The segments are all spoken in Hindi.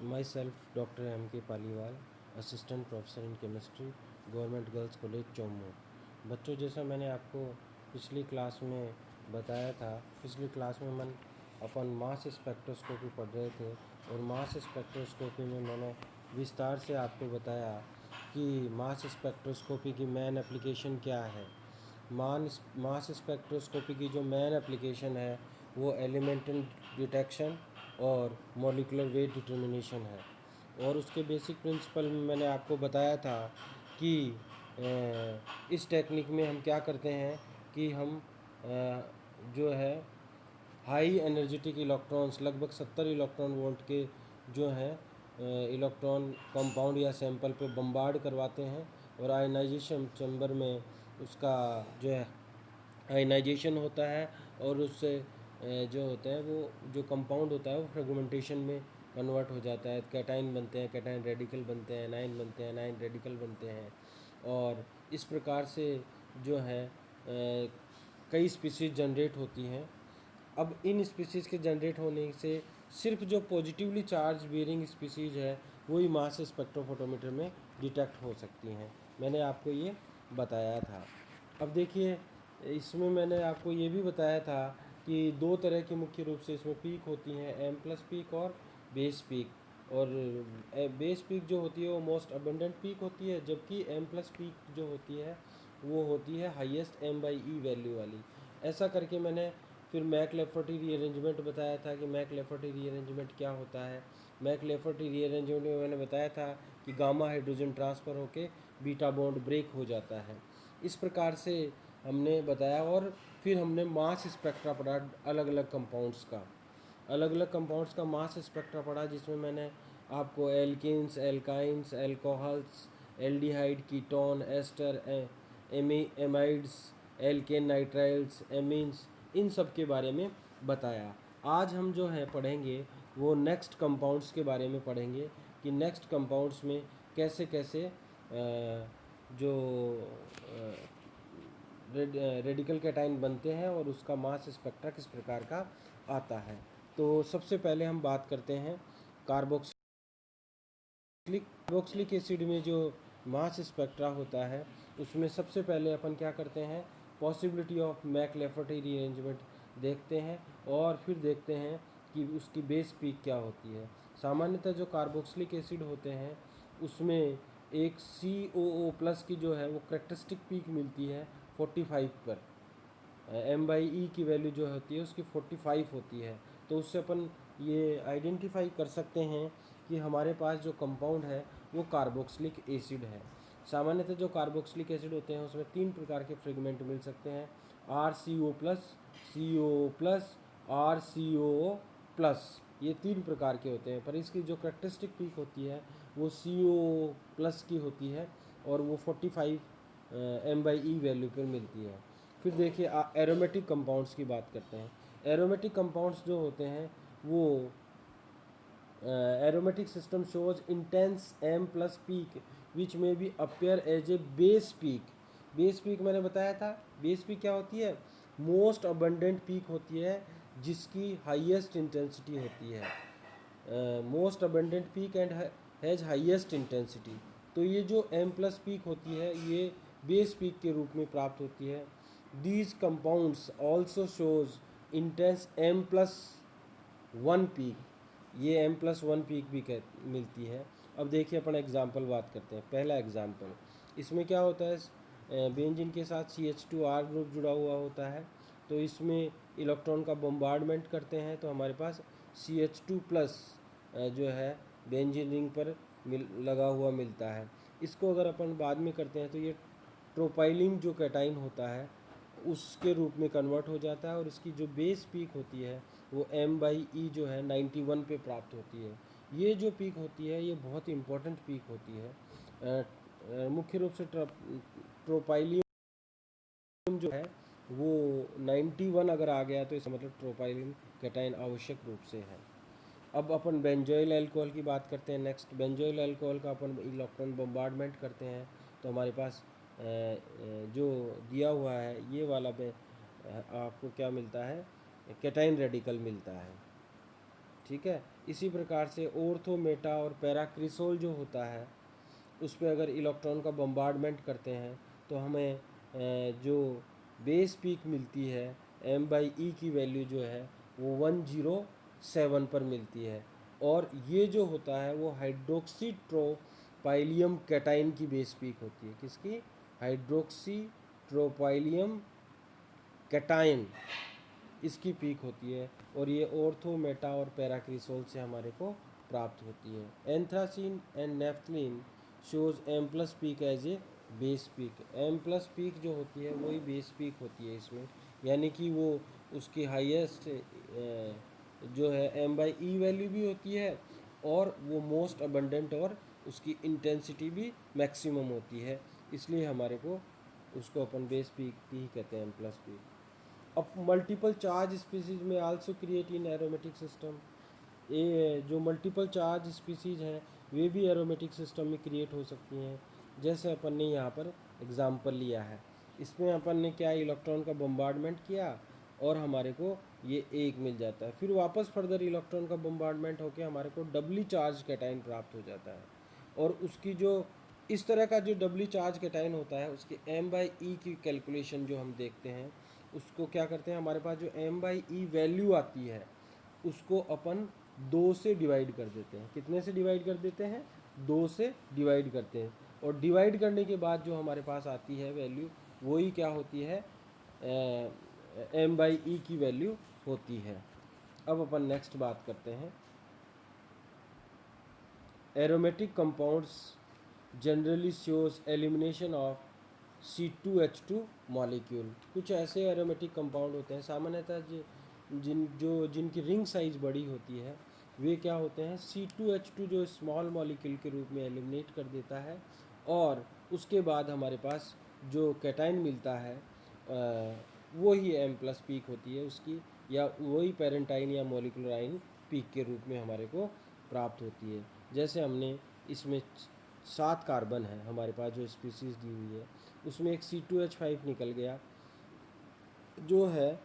माई सेल्फ डॉक्टर एम के Paliwal, assistant professor in chemistry, government girls college Chomu. बच्चों, जैसा मैंने आपको पिछली क्लास में बताया था, पिछली क्लास में अपन मास स्पेक्ट्रोस्कोपी पढ़ रहे थे और मास स्पेक्ट्रोस्कोपी में मैंने विस्तार से आपको बताया कि मास स्पेक्ट्रोस्कोपी की मेन एप्लीकेशन क्या है। मास स्पेक्ट्रोस्कोपी की जो मेन एप्लीकेशन है वो एलिमेंटल डिटेक्शन और मॉलिक्यूलर वेट डिटर्मिनेशन है। और उसके बेसिक प्रिंसिपल में मैंने आपको बताया था कि इस टेक्निक में हम क्या करते हैं कि हम जो है हाई एनर्जेटिक इलेक्ट्रॉन्स, लगभग 70 इलेक्ट्रॉन वोल्ट के जो हैं इलेक्ट्रॉन कंपाउंड या सैंपल पे बम्बार्ड करवाते हैं और आयनाइजेशन चैम्बर में उसका जो है आयनाइजेशन होता है और उससे जो होता है वो जो कंपाउंड होता है वो फ्रेगमेंटेशन में कन्वर्ट हो जाता है। कैटाइन बनते हैं, कैटाइन रेडिकल बनते हैं, एनाइन बनते हैं, एनाइन रेडिकल बनते हैं। और इस प्रकार से जो है कई स्पीसीज जनरेट होती हैं। अब इन स्पीसीज़ के जनरेट होने से सिर्फ जो पॉजिटिवली चार्ज बेरिंग स्पीसीज है वही मास स्पेक्ट्रोफोटोमीटर में डिटेक्ट हो सकती हैं। मैंने आपको ये बताया था। अब देखिए, इसमें मैंने आपको ये भी बताया था कि दो तरह की मुख्य रूप से इसमें पीक होती हैं, एम प्लस पीक और बेस पीक। और बेस पीक जो होती है वो मोस्ट अबेंडेंट पीक होती है, जबकि एम प्लस पीक जो होती है वो होती है highest M by E value वाली। ऐसा करके मैंने फिर मैक लेफर्टी रीअरेंजमेंट बताया था कि मैक लेफर्टी रीअरेंजमेंट क्या होता है। मैक लेफर्टी रीअरेंजमेंट में मैंने बताया था कि गामा हाइड्रोजन ट्रांसफ़र होके बीटा बॉन्ड ब्रेक हो जाता है। इस प्रकार से हमने बताया। और फिर हमने मास स्पेक्ट्रा पढ़ा अलग अलग कंपाउंड्स का मास स्पेक्ट्रा पढ़ा, जिसमें मैंने आपको alkenes, alkynes, alcohols, aldehyde, ketone, ester, amides, alkane, nitriles, amines, इन सब के बारे में बताया। आज हम जो है पढ़ेंगे वो नेक्स्ट कंपाउंड्स के बारे में पढ़ेंगे कि नेक्स्ट कंपाउंड्स में कैसे कैसे जो रेडिकल कैटाइन बनते हैं और उसका मास स्पेक्ट्रा किस प्रकार का आता है। तो सबसे पहले हम बात करते हैं कार्बोक्सिलिक एसिड में जो मास स्पेक्ट्रा होता है उसमें सबसे पहले अपन क्या करते हैं, पॉसिबिलिटी ऑफ मैक लेफर्टी रीअरेंजमेंट देखते हैं और फिर देखते हैं कि उसकी बेस पीक क्या होती है। सामान्यतः जो कार्बोक्सिलिक एसिड होते हैं उसमें एक COO प्लस की जो है वो करेक्टरिस्टिक पीक मिलती है 45 पर। एम बाई ई की वैल्यू जो होती है उसकी 45 होती है। तो उससे अपन ये आइडेंटिफाई कर सकते हैं कि हमारे पास जो कंपाउंड है वो कार्बोक्सिलिक एसिड है। सामान्यतः जो कार्बोक्सिलिक एसिड होते हैं उसमें 3 प्रकार के फ्रेगमेंट मिल सकते हैं, RCO plus, COO plus, RCOO plus. ये 3 प्रकार के होते हैं, पर इसकी जो करेक्टरिस्टिक पीक होती है वो COO प्लस की होती है और वो 45 एम बाई ई वैल्यू पर मिलती है। फिर देखिए एरोमेटिक कंपाउंड्स की बात करते हैं। एरोमेटिक कंपाउंड्स जो होते हैं वो aromatic system shows intense M plus peak which may be appear as a base peak. Base peak मैंने बताया था, बेस पीक क्या होती है, मोस्ट अबंडेंट पीक होती है जिसकी हाईएस्ट इंटेंसिटी होती है। Most abundant peak and has highest intensity. तो ये जो एम प्लस पीक होती है ये बेस पीक के रूप में प्राप्त होती है। These compounds also shows intense M plus one peak, ये एम प्लस वन पीक भी मिलती है। अब देखिए अपन एग्जाम्पल बात करते हैं। पहला एग्जाम्पल, इसमें क्या होता है, बेंजीन के साथ CH2R ग्रुप जुड़ा हुआ होता है। तो इसमें इलेक्ट्रॉन का बम्बार्डमेंट करते हैं तो हमारे पास CH2 प्लस जो है बेंजीन रिंग पर लगा हुआ मिलता है। इसको अगर अपन बाद में करते हैं तो ये ट्रोपाइलिन जो कैटाइन होता है उसके रूप में कन्वर्ट हो जाता है और इसकी जो बेस पीक होती है वो एम बाई ई जो है 91 पे प्राप्त होती है। ये जो पीक होती है ये बहुत इंपॉर्टेंट पीक होती है। मुख्य रूप से ट्रोपाइलियम जो है वो 91 अगर आ गया तो इसका मतलब ट्रोपाइलिन कैटाइन आवश्यक रूप से है। अब अपन बेंजोइल अल्कोहल की बात करते हैं। नेक्स्ट, बेंजोइल अल्कोहल का अपन इलेक्ट्रॉन बम्बार्डमेंट करते हैं तो हमारे पास जो दिया हुआ है ये वाला आपको क्या मिलता है, कैटाइन रेडिकल मिलता है। ठीक है। इसी प्रकार से ऑर्थो, मेटा और पैराक्रिसोल जो होता है उस पर अगर इलेक्ट्रॉन का बम्बार्डमेंट करते हैं तो हमें जो बेस पीक मिलती है m/e की वैल्यू जो है वो 107 पर मिलती है। और ये जो होता है वो हाइड्रोक्सी ट्रोपाइलियम कैटाइन की बेस पीक होती है। किसकी? हाइड्रोक्सी ट्रोपाइलियम कैटाइन, इसकी पीक होती है। और ये ऑर्थो, मेटा और पैराक्रिसोल से हमारे को प्राप्त होती है। Anthracene and naphthalene shows M plus peak as a base peak. M plus peak जो होती है वही बेस पीक होती है इसमें, यानी कि वो उसकी हाईएस्ट जो है m/e वैल्यू भी होती है और वो मोस्ट अबंडेंट और उसकी इंटेंसिटी भी मैक्सिमम होती है। इसलिए हमारे को उसको अपन बेस पीक ही कहते हैं, एम प्लस पीक। अब मल्टीपल चार्ज स्पीसीज में also create in aromatic system. ये जो मल्टीपल चार्ज स्पीसीज हैं वे भी एरोमेटिक सिस्टम में क्रिएट हो सकती हैं। जैसे अपन ने यहाँ पर एग्जांपल लिया है, इसमें अपन ने क्या इलेक्ट्रॉन का बम्बार्डमेंट किया और हमारे को ये एक मिल जाता है। फिर वापस फर्दर इलेक्ट्रॉन का बम्बार्डमेंट होकर हमारे को डबली चार्ज कैटाइन प्राप्त हो जाता है। और उसकी जो इस तरह का जो डबली चार्ज कैटाइन होता है उसकी m/e की कैलकुलेशन जो हम देखते हैं उसको क्या करते हैं, हमारे पास जो m/e वैल्यू आती है उसको अपन 2 से डिवाइड कर देते हैं। कितने से डिवाइड कर देते हैं? 2 से डिवाइड करते हैं। और डिवाइड करने के बाद जो हमारे पास आती है वैल्यू वही क्या होती है, m/e की वैल्यू होती है। अब अपन नेक्स्ट बात करते हैं, aromatic compounds generally shows elimination of C2H2 molecule. कुछ ऐसे एरोमेटिक कंपाउंड होते हैं सामान्यतः जिनकी रिंग साइज बड़ी होती है वे क्या होते हैं, C2H2 जो स्मॉल मॉलिक्यूल के रूप में एलिमिनेट कर देता है। और उसके बाद हमारे पास जो कैटाइन मिलता है वो ही M प्लस पीक होती है उसकी, या वही पेरेंटाइन या मोलिकुलर आइन पीक के रूप में हमारे को प्राप्त होती है। जैसे हमने इसमें 7 कार्बन है हमारे पास जो स्पीसीज दी हुई है, उसमें एक C2H5 निकल गया जो है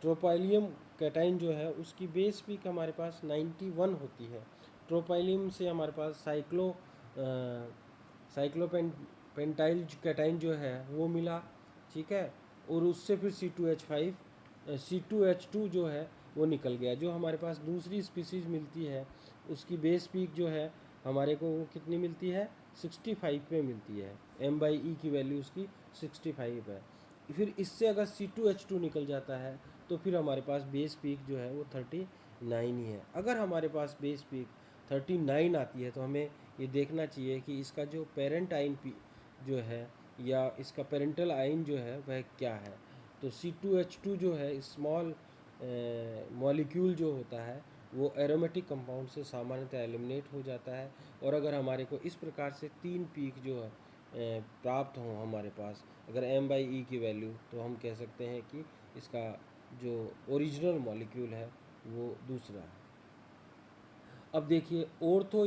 ट्रोपाइलियम कैटाइन जो है उसकी बेस पीक हमारे पास 91 होती है। ट्रोपाइलियम से हमारे पास साइक्लोपेंटाइल कैटाइन जो है वो मिला, ठीक है। और उससे फिर C2H2 जो है वो निकल गया। जो हमारे पास दूसरी स्पीसीज मिलती है उसकी बेस पीक जो है हमारे को वो कितनी मिलती है, 65 पे मिलती है। m/e की वैल्यू उसकी 65 है। फिर इससे अगर C2H2 निकल जाता है तो फिर हमारे पास बेस पीक जो है वो 39 ही है। अगर हमारे पास बेस पीक 39 आती है तो हमें ये देखना चाहिए कि इसका जो पेरेंट आइन जो है या इसका पेरेंटल आइन जो है वह क्या है। तो C2H2 जो है स्मॉल मॉलिक्यूल जो होता है वो एरोमेटिक कंपाउंड से सामान्यतः एलिमिनेट हो जाता है। और अगर हमारे को इस प्रकार से 3 पीक जो है प्राप्त हों हमारे पास अगर m/e की वैल्यू, तो हम कह सकते हैं कि इसका जो ओरिजिनल मॉलिक्यूल है वो दूसरा है। अब देखिए ऑर्थो,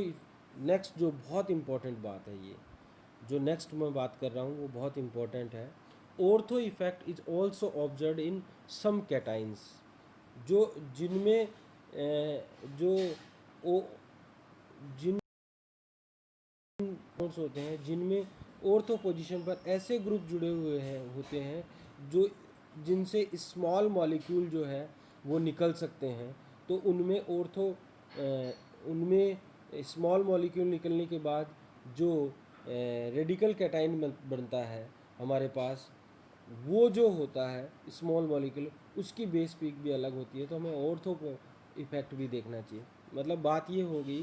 नेक्स्ट जो बहुत इम्पोर्टेंट बात है, ये जो नेक्स्ट मैं बात कर रहा हूँ वो बहुत इम्पोर्टेंट है। Ortho effect is also observe in some cations, जो जिनमें जो ओ जिन कंपाउंड्स होते हैं जिनमें ऑर्थो पोजीशन पर ऐसे ग्रुप जुड़े हुए हैं होते हैं जो जिनसे स्मॉल मॉलिक्यूल जो है वो निकल सकते हैं। तो उनमें स्मॉल मॉलिक्यूल निकलने के बाद जो रेडिकल कैटाइन बनता है हमारे पास, वो जो होता है स्मॉल मॉलिक्यूल उसकी बेस पीक भी अलग होती है। तो हमें ऑर्थो इफेक्ट भी देखना चाहिए। मतलब बात ये होगी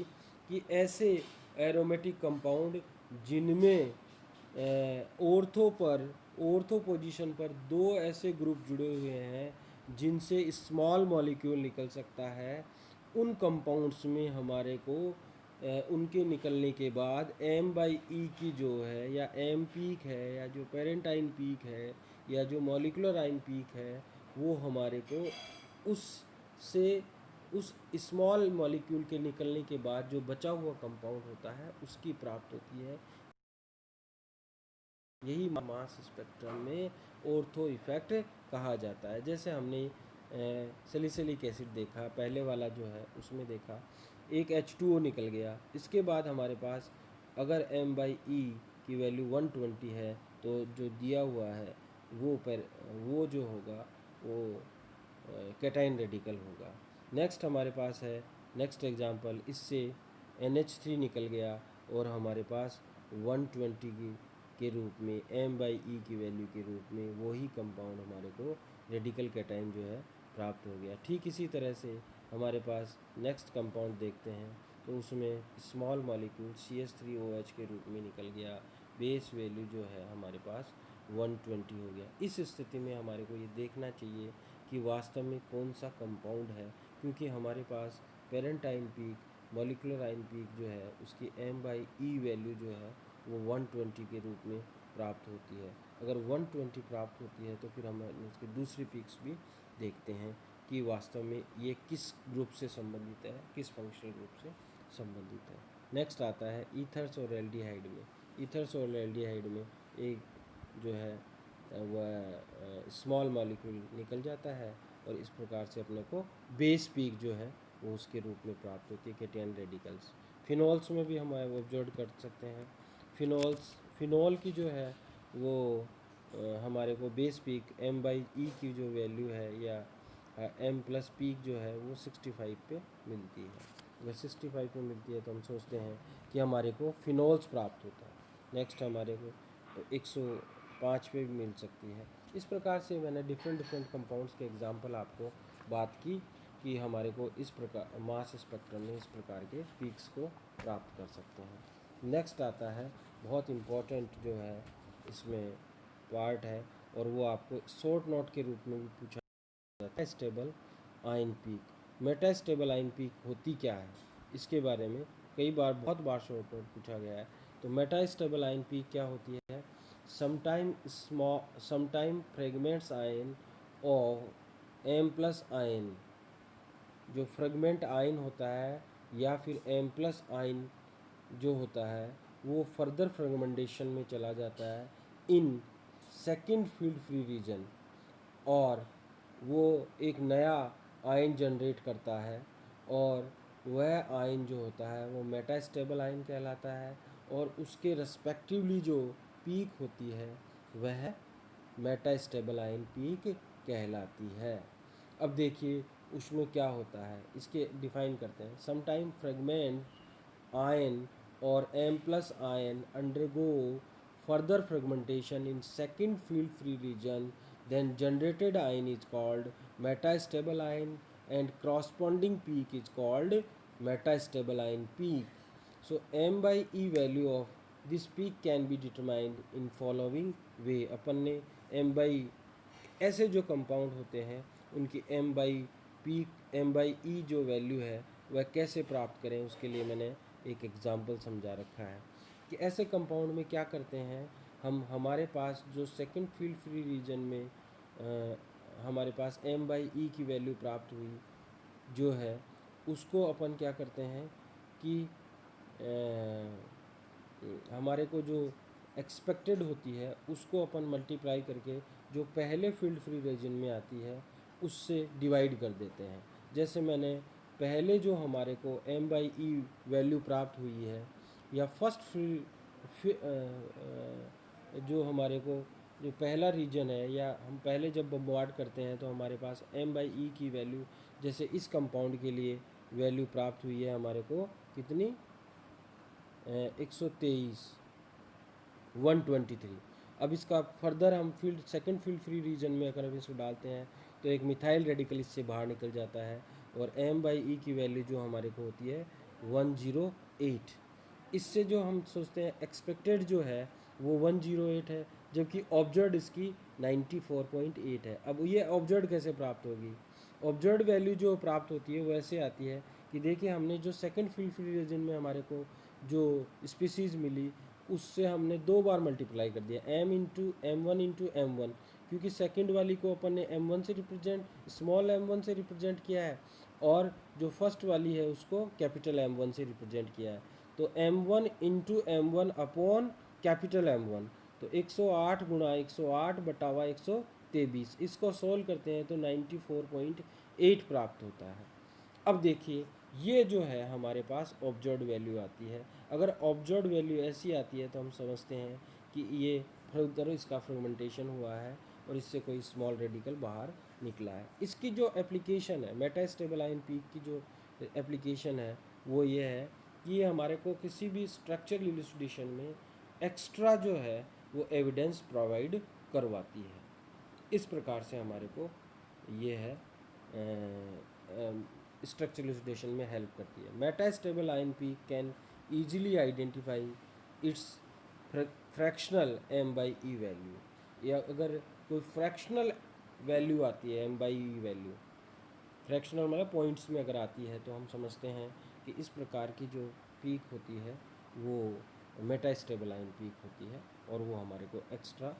कि ऐसे एरोमेटिक कंपाउंड जिनमें ऑर्थो पोजीशन पर 2 ऐसे ग्रुप जुड़े हुए हैं जिनसे स्मॉल मॉलिक्यूल निकल सकता है, उन कंपाउंड्स में हमारे को उनके निकलने के बाद m/e की जो है या m पीक है या जो पेरेंटाइन पीक है या जो मॉलिकुलर आइन पीक है वो हमारे को उस स्मॉल मॉलिक्यूल के निकलने के बाद जो बचा हुआ कंपाउंड होता है उसकी प्राप्त होती है। यही मास स्पेक्ट्रम में ऑर्थो इफेक्ट कहा जाता है। जैसे हमने सैलिसिलिक एसिड देखा, पहले वाला जो है उसमें देखा एक H2O निकल गया। इसके बाद हमारे पास अगर m/e की वैल्यू 120 है तो जो दिया हुआ है वो जो होगा वो कैटाइन रेडिकल होगा। नेक्स्ट हमारे पास है नेक्स्ट एग्जांपल, इससे NH3 निकल गया और हमारे पास 120 के रूप में m/e की वैल्यू के रूप में वही कंपाउंड हमारे को रेडिकल कैटाइन जो है प्राप्त हो गया। ठीक इसी तरह से हमारे पास नेक्स्ट कंपाउंड देखते हैं तो उसमें स्मॉल मॉलिक्यूल CH3OH के रूप में निकल गया। बेस वैल्यू जो है हमारे पास 120 हो गया। इस स्थिति में हमारे को ये देखना चाहिए कि वास्तव में कौन सा कंपाउंड है, क्योंकि हमारे पास parent ion peak molecular ion peak जो है उसकी m/e वैल्यू जो है वो 120 के रूप में प्राप्त होती है। अगर 120 प्राप्त होती है तो फिर हम उसकी दूसरी पीक्स भी देखते हैं कि वास्तव में ये किस ग्रुप से संबंधित है, किस फंक्शनल ग्रुप से संबंधित है। नेक्स्ट आता है ईथर्स और एल्डिहाइड में। ईथर्स और एल्डिहाइड में एक जो है वह स्मॉल मॉलिक्यूल निकल जाता है और इस प्रकार से अपने को बेस पीक जो है वो उसके रूप में प्राप्त होती है कैटायन रेडिकल्स। फिनॉल्स में भी हम ऑब्जर्व कर सकते हैं। फिनॉल की जो है वो हमारे को बेस पीक m/e की जो वैल्यू है या m+ पीक जो है वो 65 पे मिलती है। अगर 65 पे मिलती है तो हम सोचते हैं कि हमारे को फिनॉल्स प्राप्त होता है। नेक्स्ट हमारे को 105 पे भी मिल सकती है। इस प्रकार से मैंने डिफरेंट कंपाउंड्स के एग्जांपल आपको बात की कि हमारे को इस प्रकार मास स्पेक्ट्रम में इस प्रकार के पीक्स को प्राप्त कर सकते हैं। नेक्स्ट आता है बहुत इम्पोर्टेंट जो है इसमें पार्ट है और वो आपको शॉर्ट नोट के रूप में भी पूछा जाता है। Stable ion peak. Metastable ion peak होती क्या है, इसके बारे में बहुत बार शॉर्ट नोट पूछा गया है। तो मेटास्टेबल आयन पीक क्या होती है? Sometime fragments ion of m+ ion, जो फ्रेगमेंट आयन होता है या फिर m+ आयन जो होता है वो फर्दर फ्रेगमेंटेशन में चला जाता है in second field free region और वो एक नया आयन जनरेट करता है और वह आयन जो होता है वो मेटास्टेबल आयन कहलाता है और उसके रेस्पेक्टिवली जो पीक होती है वह मेटास्टेबल आयन पीक कहलाती है। अब देखिए उसमें क्या होता है, इसके डिफाइन करते हैं। समटाइम फ्रेगमेंट आयन और m+ ion undergo further fragmentation in second field free region, then generated ion is called metastable ion and corresponding peak is called metastable ion peak. So m/e value of this peak can be determined in following way. अपन ने m/e ऐसे जो कंपाउंड होते हैं उनकी m/e जो वैल्यू है वह कैसे प्राप्त करें, उसके लिए मैंने एक एग्जांपल समझा रखा है कि ऐसे कंपाउंड में क्या करते हैं हम। हमारे पास जो सेकंड फील्ड फ्री रीजन में हमारे पास m/e की वैल्यू प्राप्त हुई जो है उसको अपन क्या करते हैं कि हमारे को जो एक्सपेक्टेड होती है उसको अपन मल्टीप्लाई करके जो पहले फील्ड फ्री रीजन में आती है उससे डिवाइड कर देते हैं। जैसे मैंने पहले जो हमारे को m/e वैल्यू प्राप्त हुई है या फर्स्ट जो हमारे को जो पहला रीजन है या हम पहले जब बम्बार्ड करते हैं तो हमारे पास m/e की वैल्यू जैसे इस कंपाउंड के लिए वैल्यू प्राप्त हुई है हमारे को कितनी 123 123। अब इसका फर्दर हम सेकंड फील्ड फ्री रीजन में अगर हम इसको डालते हैं तो एक मिथाइल रेडिकल इससे बाहर निकल जाता है और m/e की वैल्यू जो हमारे को होती है 108। इससे जो हम सोचते हैं एक्सपेक्टेड जो है वो 108 है जबकि ऑब्जर्व इसकी 94.8 है। अब ये ऑब्जर्व कैसे प्राप्त होगी? ऑब्जर्व वैल्यू जो प्राप्त होती है वो ऐसे आती है कि देखिए हमने जो सेकंड फील्ड फ्री रीजन में हमारे को जो स्पीसीज़ मिली उससे हमने 2 बार मल्टीप्लाई कर दिया m/m1 क्योंकि सेकंड वाली को अपन ने m1 से रिप्रेजेंट स्मॉल m1 से रिप्रेजेंट किया है और जो फर्स्ट वाली है उसको कैपिटल M1 से रिप्रेजेंट किया है। तो m1 × m1 upon capital M1, तो 108 × 108 बटावा 123। इसको सोल्व करते हैं तो 94.8 प्राप्त होता है। अब देखिए ये जो है हमारे पास ऑब्जर्व्ड वैल्यू आती है। अगर ऑब्जर्व्ड वैल्यू ऐसी आती है तो हम समझते हैं कि ये फर्दर इसका फ्रेगमेंटेशन हुआ है और इससे कोई स्मॉल रेडिकल बाहर निकला है। इसकी जो एप्लीकेशन है मेटास्टेबल आयन पीक की जो एप्लीकेशन है वो ये है कि ये हमारे को किसी भी स्ट्रक्चरल इलुसिडेशन में एक्स्ट्रा जो है वो एविडेंस प्रोवाइड करवाती है। इस प्रकार से हमारे को ये है स्ट्रक्चरल इलुसिडेशन में हेल्प करती है। Metastable ion peak can easily identify its fractional M by E value, या अगर कोई फ्रैक्शनल वैल्यू आती है M by E value, fractional मतलब पॉइंट्स में अगर आती है तो हम समझते हैं कि इस प्रकार की जो पीक होती है वो मेटास्टेबल आयन पीक होती है और वो हमारे को एक्स्ट्रा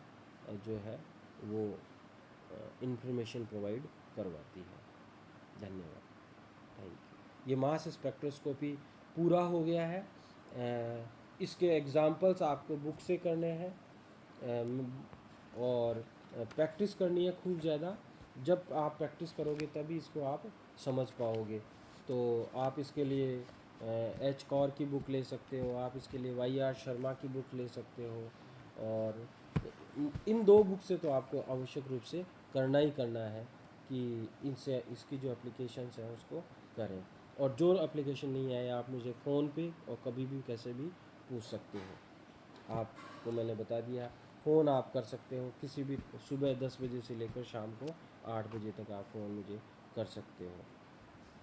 जो है वो इंफॉर्मेशन प्रोवाइड करवाती है। धन्यवाद, थैंक यू। ये मास स्पेक्ट्रोस्कोपी पूरा हो गया है। इसके एग्जांपल्स आपको बुक से करने हैं और प्रैक्टिस करनी है खूब ज़्यादा। जब आप प्रैक्टिस करोगे तभी इसको आप समझ पाओगे। तो आप इसके लिए एच कौर की बुक ले सकते हो, आप इसके लिए वाई आर शर्मा की बुक ले सकते हो, और इन दो बुक से तो आपको आवश्यक रूप से करना ही करना है कि इनसे इसकी जो एप्लीकेशंस हैं उसको करें। और जो एप्लीकेशन नहीं आए आप मुझे फ़ोन पे और कभी भी कैसे भी पूछ सकते हो। आपको मैंने बता दिया, फ़ोन आप कर सकते हो किसी भी, सुबह 10 बजे से लेकर शाम को 8 बजे तक आप फ़ोन मुझे कर सकते हो।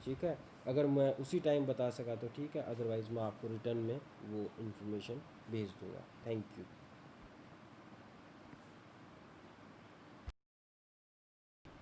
ठीक है, अगर मैं उसी टाइम बता सका तो ठीक है, अदरवाइज़ मैं आपको रिटर्न में वो इन्फॉर्मेशन भेज दूँगा। Thank you.